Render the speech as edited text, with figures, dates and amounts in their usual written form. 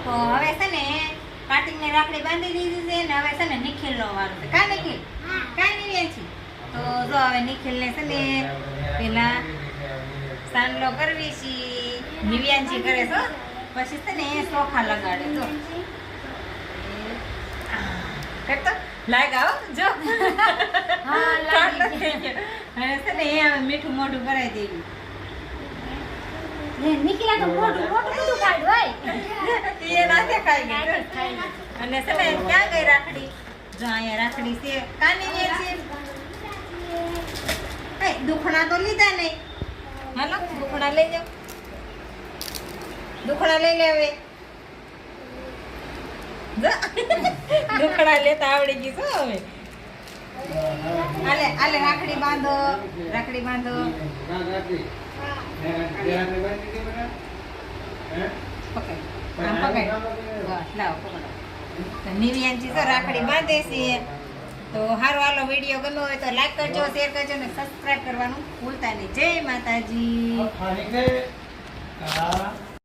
તો હવે છે ને કાર્તિકને રાખડી બાંધી દીધી છે ને હવે છે ને નિખિલનો વારો છે. કા નિખિલ? કાંઈ નહીં છે. તો જો હવે નિખિલને છે ને પેલા સાંડલો કરવી છે. દિવ્યાંશી કરે છે. પછી છે ને ચોખા લગાડે. જો કરતો લાગાવ જો હા લાગી હવે છે ને એ મીઠું મોઢું કરાવી દેવી. નીકળ્યા તો મોટું મોટું બધું કાઢવાય એ નાથે ખાઈ ગઈ. અને છે ને ક્યાં ગઈ રાખડી? જો અહીંયા રાખડી છે. કાની ને છે. એ દુખણા તો લીધા નહીં. હાલો દુખણા લઈ જાઓ. દુખણા લઈ લે હવે. દુખણા લેતા આવડી ગઈ છો હવે. આલે આલે રાખડી બાંધો. રાખડી બાંધો. પકડ આમ પકડ. બસ લાવો પકડો. તો નિવ્યાંશી તો રાખડી બાંધે છે. તો હારો હાલો વિડીયો ગમ્યો હોય તો લાઈક કરજો, શેર કરજો અને સબસ્ક્રાઇબ કરવાનું ભૂલતા નહીં. જય માતાજી.